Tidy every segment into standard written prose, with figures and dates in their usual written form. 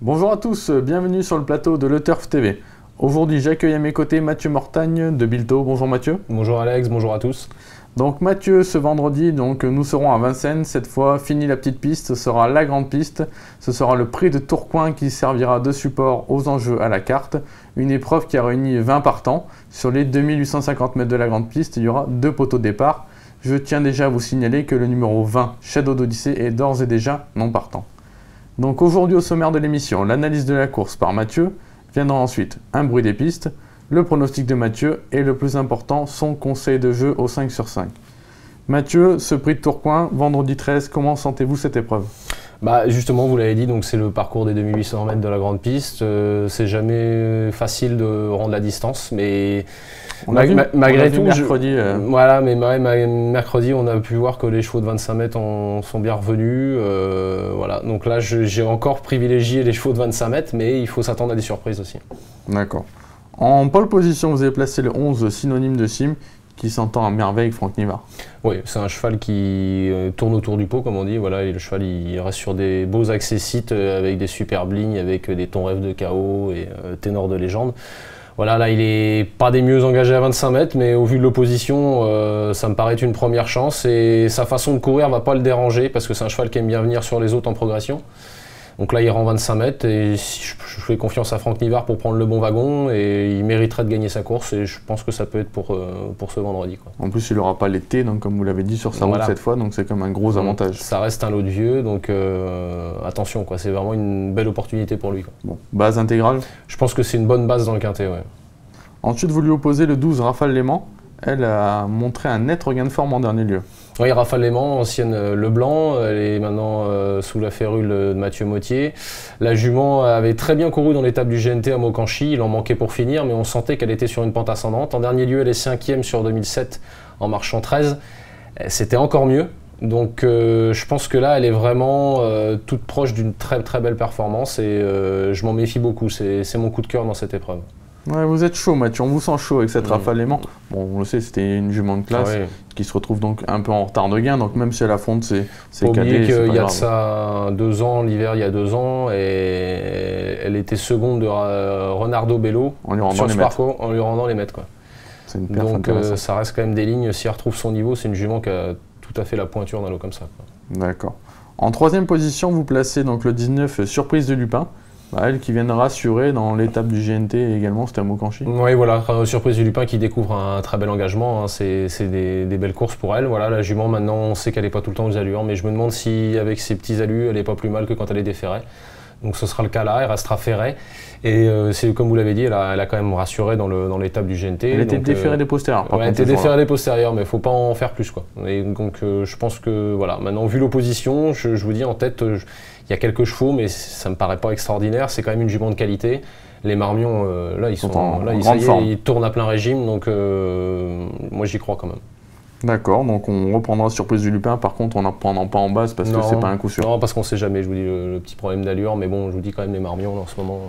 Bonjour à tous, bienvenue sur le plateau de Le Turf TV. Aujourd'hui, j'accueille à mes côtés Mathieu Mortagne de Bilto. Bonjour Mathieu. Bonjour Alex, bonjour à tous. Donc Mathieu, ce vendredi, nous serons à Vincennes. Cette fois, fini la petite piste, ce sera la grande piste. Ce sera le prix de Tourcoing qui servira de support aux enjeux à la carte. Une épreuve qui a réuni 20 partants. Sur les 2850 mètres de la grande piste, il y aura 2 poteaux de départ. Je tiens déjà à vous signaler que le numéro 20, Shadow d'Odyssée, est d'ores et déjà non partant. Donc aujourd'hui au sommaire de l'émission, l'analyse de la course par Mathieu, viendra ensuite un bruit des pistes, le pronostic de Mathieu et le plus important, son conseil de jeu au 5 sur 5. Mathieu, ce prix de Tourcoing, vendredi 13, comment sentez-vous cette épreuve ? Justement, vous l'avez dit, donc c'est le parcours des 2800 mètres de la grande piste. C'est jamais facile de rendre la distance, mais malgré tout, mercredi, voilà, mais mercredi, on a pu voir que les chevaux de 25 mètres sont bien revenus. Voilà, donc là, j'ai encore privilégié les chevaux de 25 mètres, mais il faut s'attendre à des surprises aussi. D'accord. En pole position, vous avez placé le 11 synonyme de Sim, qui s'entend à merveille avec Franck Nivard. Oui, c'est un cheval qui tourne autour du pot, comme on dit. Voilà, et le cheval il reste sur des beaux accessites avec des superbes lignes, avec des tons rêves de chaos et ténor de légende. Voilà, là il est pas des mieux engagés à 25 mètres, mais au vu de l'opposition, ça me paraît une première chance. Et sa façon de courir va pas le déranger, parce que c'est un cheval qui aime bien venir sur les autres en progression. Donc là, il rend 25 mètres et je fais confiance à Franck Nivard pour prendre le bon wagon et il mériterait de gagner sa course et je pense que ça peut être pour ce vendredi, quoi. En plus, il n'aura pas l'été, donc comme vous l'avez dit, sur sa route cette fois, donc c'est comme un gros avantage. Ça reste un lot de vieux, donc attention, quoi. C'est vraiment une belle opportunité pour lui, quoi. Bon, base intégrale ? Je pense que c'est une bonne base dans le quintet, ouais. Ensuite, vous lui opposez le 12 Rafale Léman. Elle a montré un net regain de forme en dernier lieu. Oui, Rafale Léman, ancienne Leblanc, elle est maintenant sous la férule de Mathieu Mottier. La jument avait très bien couru dans l'étape du GNT à Maucanchy, il en manquait pour finir, mais on sentait qu'elle était sur une pente ascendante. En dernier lieu, elle est 5e sur 2007 en marchant 13. C'était encore mieux. Donc je pense que là, elle est vraiment toute proche d'une très très belle performance et je m'en méfie beaucoup. C'est mon coup de cœur dans cette épreuve. Ouais, vous êtes chaud Mathieu, on vous sent chaud avec cette Rafale Léman. Bon, on le sait, c'était une jument de classe qui se retrouve donc un peu en retard de gain, donc même si elle affronte ses cadets, c'est qu'il y a de ça 2 ans, l'hiver il y a 2 ans, et elle était seconde de Renardo Bello sur ce parcours en lui rendant les mètres, quoi. Donc ça reste quand même des lignes, si elle retrouve son niveau, c'est une jument qui a tout à fait la pointure d'un lot comme ça. D'accord. En 3e position, vous placez donc le 19 Surprise de Lupin. Elle qui vient de rassurer dans l'étape du GNT également, c'était à Maucanchy. Oui, voilà, Surprise du Lupin qui découvre un très bel engagement, hein. C'est des belles courses pour elle. Voilà, la jument, maintenant, on sait qu'elle n'est pas tout le temps aux allures, mais je me demande si, avec ses petits allus, elle n'est pas plus mal que quand elle est déferrée. Donc ce sera le cas là, elle restera ferrée. Et c'est comme vous l'avez dit, elle a quand même rassuré dans l'étape du GNT. Elle était déférée des postérieurs. Elle était déférée des postérieurs, mais il ne faut pas en faire plus, quoi. Et donc je pense que, voilà, maintenant, vu l'opposition, je vous dis en tête, il y a quelques chevaux, mais ça ne me paraît pas extraordinaire. C'est quand même une jument de qualité. Les Marmions, là, ils tournent à plein régime, donc moi, j'y crois quand même. D'accord, donc on reprendra Surprise du Lupin. Par contre, on n'en prendra pas en base parce que c'est pas un coup sûr. Non, parce qu'on ne sait jamais, je vous dis, le petit problème d'allure. Mais bon, je vous dis quand même, les Marmions, en ce moment,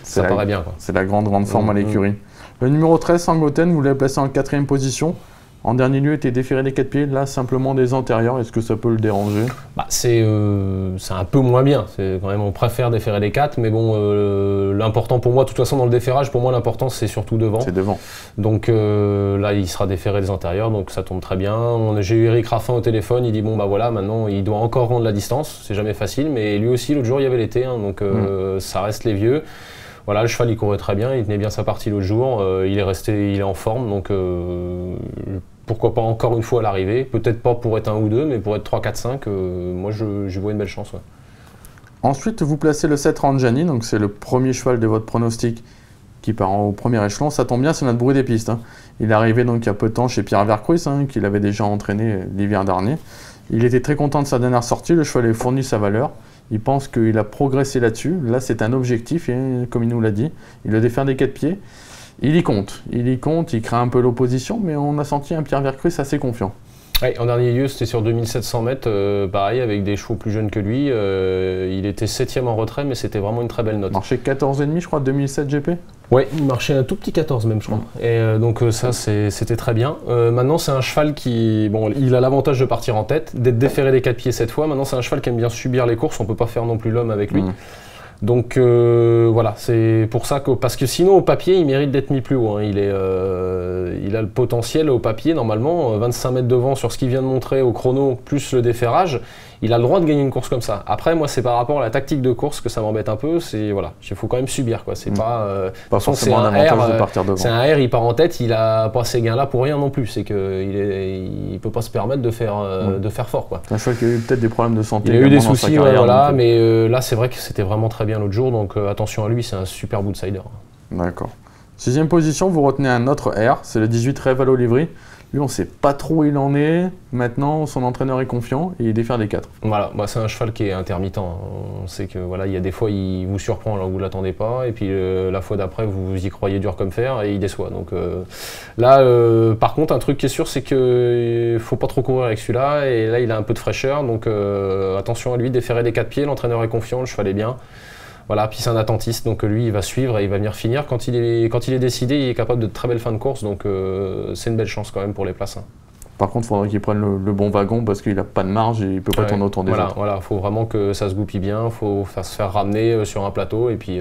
ça paraît bien, quoi. C'est la grande forme à l'écurie. Le numéro 13, Sangoten, vous l'avez placé en 4e position. En dernier lieu, était déféré des 4 pieds, là simplement des antérieurs. Est-ce que ça peut le déranger ? C'est un peu moins bien. C'est quand même, on préfère déférer les 4, mais bon, l'important pour moi, de toute façon, dans le déferrage, pour moi, l'important, c'est surtout devant. C'est devant. Donc là, il sera déféré des antérieurs, donc ça tombe très bien. J'ai eu Eric Raffin au téléphone, il dit bon, bah voilà, maintenant, il doit encore rendre la distance. C'est jamais facile, mais lui aussi, l'autre jour, il y avait l'été, hein, donc ça reste les vieux. Voilà, le cheval, il courait très bien, il tenait bien sa partie l'autre jour, il est en forme, donc pourquoi pas encore une fois à l'arrivée, peut-être pas pour être 1 ou 2, mais pour être 3, 4, 5, moi je vois une belle chance. Ouais. Ensuite, vous placez le 7 Ranjani, donc c'est le premier cheval de votre pronostic qui part au premier échelon. Ça tombe bien, c'est notre bruit des pistes, hein. Il est arrivé donc il y a peu de temps chez Pierre Vercruis, hein, qu'il avait déjà entraîné l'hiver dernier. Il était très content de sa dernière sortie, le cheval a fourni sa valeur. Il pense qu'il a progressé là-dessus. Là, c'est un objectif, et, comme il nous l'a dit. Il le défère des 4 pieds. Il y compte, il craint un peu l'opposition, mais on a senti un Pierre Vercruis assez confiant. Ouais, en dernier lieu, c'était sur 2700 mètres, pareil, avec des chevaux plus jeunes que lui. Il était 7e en retrait, mais c'était vraiment une très belle note. Marché 14,5, je crois, 2007 GP. Oui, il marchait un tout petit 14 même, je crois. Et donc ça, c'était très bien. Maintenant, c'est un cheval qui... Bon, il a l'avantage de partir en tête, d'être déféré des 4 pieds cette fois. Maintenant, c'est un cheval qui aime bien subir les courses. On ne peut pas faire non plus l'homme avec lui. Donc voilà, c'est pour ça que, parce que sinon au papier il mérite d'être mis plus haut, hein. Il a le potentiel au papier normalement, 25 mètres devant sur ce qu'il vient de montrer au chrono plus le déferrage, il a le droit de gagner une course comme ça. Après moi c'est par rapport à la tactique de course que ça m'embête un peu, c'est voilà, il faut quand même subir quoi, c'est pas forcément un avantage de partir devant. C'est un R, il part en tête, il a pas ces gains là pour rien non plus, c'est qu'il peut pas se permettre de faire fort quoi. Je crois qu'il y a eu peut-être des problèmes de santé. Il a eu des soucis, voilà, mais là c'est vrai que c'était vraiment très bien l'autre jour, donc attention à lui, c'est un superbe outsider. D'accord. 6e position, vous retenez un autre R, c'est le 18 Revalo Livry. Lui, on ne sait pas trop où il en est. Maintenant, son entraîneur est confiant et il défère des 4. Voilà, bah, c'est un cheval qui est intermittent. On sait que voilà, il y a des fois, il vous surprend alors que vous ne l'attendez pas. Et puis la fois d'après, vous y croyez dur comme fer et il déçoit. Donc là, par contre, un truc qui est sûr, c'est qu'il ne faut pas trop courir avec celui-là. Et là, il a un peu de fraîcheur. Donc attention à lui, déférer des 4 pieds. L'entraîneur est confiant, le cheval est bien. Voilà, puis c'est un attentiste, donc lui il va suivre et il va venir finir. Quand il est décidé, il est capable de très belles fins de course, donc c'est une belle chance quand même pour les places. Hein. Par contre, il faudrait qu'il prenne le bon wagon parce qu'il n'a pas de marge et il ne peut pas tourner autour des autres. Voilà, il faut vraiment que ça se goupille bien, il faut se faire ramener sur un plateau et puis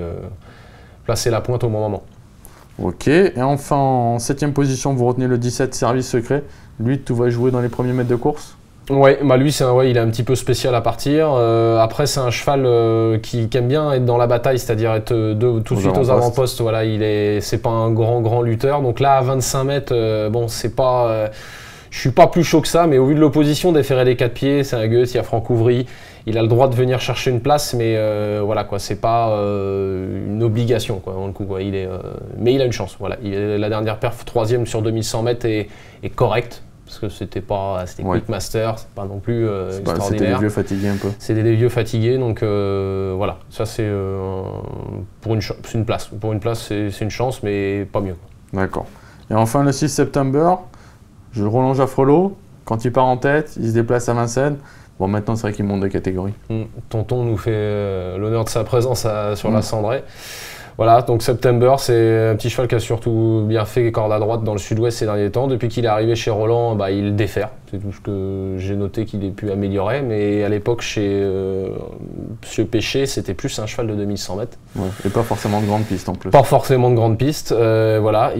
placer la pointe au bon moment. Ok, et enfin en 7e position, vous retenez le 17 Service Secret. Lui, tout va jouer dans les premiers mètres de course? Ouais, bah lui, il est un petit peu spécial à partir. Après, c'est un cheval qui aime bien être dans la bataille, c'est-à-dire être tout de suite aux avant-postes. Voilà, c'est pas un grand lutteur. Donc là, à 25 mètres, bon, c'est pas. Je suis pas plus chaud que ça, mais au vu de l'opposition, déférer les 4 pieds, c'est un Goethe, il y a Franck Ouvry. Il a le droit de venir chercher une place, mais voilà quoi, c'est pas une obligation quoi. Dans le coup, quoi. Mais il a une chance. Voilà, la dernière perf 3e sur 2100 mètres est correcte. Parce que c'était Quick Master, c'est pas non plus extraordinaire. C'était des vieux fatigués un peu. C'était des vieux fatigués, donc voilà. Ça c'est une place. Pour une place, c'est une chance, mais pas mieux. D'accord. Et enfin le 6 septembre, je Roland Jaffrelot, quand il part en tête, il se déplace à Vincennes. Bon, maintenant c'est vrai qu'il monte de catégorie. Tonton nous fait l'honneur de sa présence sur la Cendrée. Voilà, donc September, c'est un petit cheval qui a surtout bien fait corde à droite dans le sud-ouest ces derniers temps. Depuis qu'il est arrivé chez Roland, bah, il défère. C'est tout ce que j'ai noté qu'il ait pu améliorer. Mais à l'époque, chez Monsieur Péché, c'était plus un cheval de 2100 mètres. Ouais, et pas forcément de grande piste en plus. Pas forcément de grande piste. Voilà,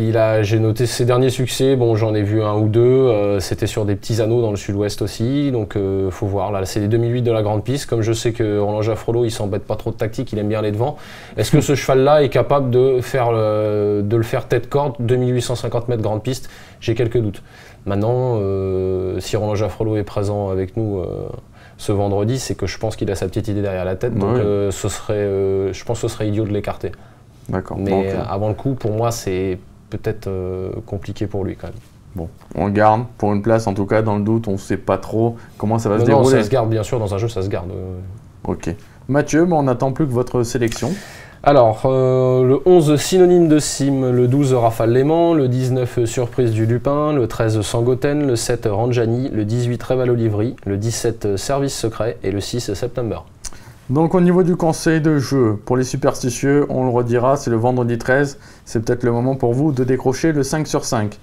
j'ai noté ses derniers succès. Bon, j'en ai vu un ou deux. C'était sur des petits anneaux dans le sud-ouest aussi. Donc, faut voir. Là, c'est les 2008 de la grande piste. Comme je sais que Roland Jaffrelot, il s'embête pas trop de tactique. Il aime bien aller devant. Est-ce que ce cheval-là est capable de le faire tête-corde, 2850 mètres grande piste? J'ai quelques doutes. Maintenant, si Roland Jaffrelot est présent avec nous ce vendredi, c'est que je pense qu'il a sa petite idée derrière la tête, donc je pense que ce serait idiot de l'écarter. D'accord. Mais avant le coup, pour moi, c'est peut-être compliqué pour lui quand même. Bon, on le garde pour une place, en tout cas, dans le doute, on ne sait pas trop comment ça va se dérouler. Non, ça se garde, bien sûr, dans un jeu, ça se garde. Ok. Mathieu, on n'attend plus que votre sélection. Alors, le 11 Synonyme de Sim, le 12 Rafale Léman, le 19 Surprise du Lupin, le 13 Sangoten, le 7 Ranjani, le 18 Revalo Livry, le 17 Service Secret et le 6 September. Donc au niveau du conseil de jeu, pour les superstitieux, on le redira, c'est le vendredi 13, c'est peut-être le moment pour vous de décrocher le 5 sur 5.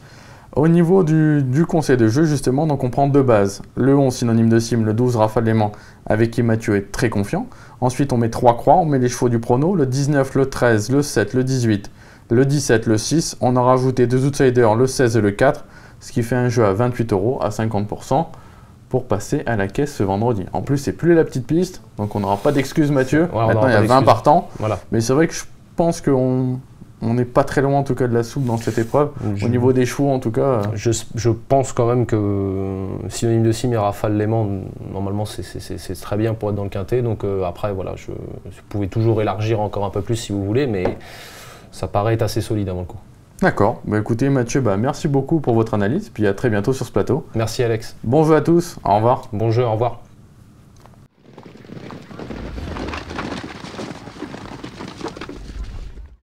Au niveau du conseil de jeu, justement, donc on prend deux bases. Le 11 Synonyme de Sim, le 12 Rafale Léman, avec qui Mathieu est très confiant. Ensuite, on met 3 croix, on met les chevaux du prono, le 19, le 13, le 7, le 18, le 17, le 6. On a rajouté deux outsiders, le 16 et le 4, ce qui fait un jeu à 28 € à 50% pour passer à la caisse ce vendredi. En plus, c'est plus la petite piste, donc on n'aura pas d'excuses, Mathieu. Ouais, maintenant, il y a 20 partants. Voilà. Mais c'est vrai que je pense qu'on n'est pas très loin, en tout cas, de la soupe dans cette épreuve. Au niveau des chevaux, en tout cas. Je pense quand même que Synonyme de Sim et Rafale Léman, normalement, c'est très bien pour être dans le quintet. Donc après, voilà, vous pouvez toujours élargir encore un peu plus si vous voulez, mais ça paraît être assez solide avant le coup. D'accord. Bah, écoutez, Mathieu, merci beaucoup pour votre analyse. Puis à très bientôt sur ce plateau. Merci, Alex. Bon jeu à tous. Au revoir. Bon jeu, au revoir.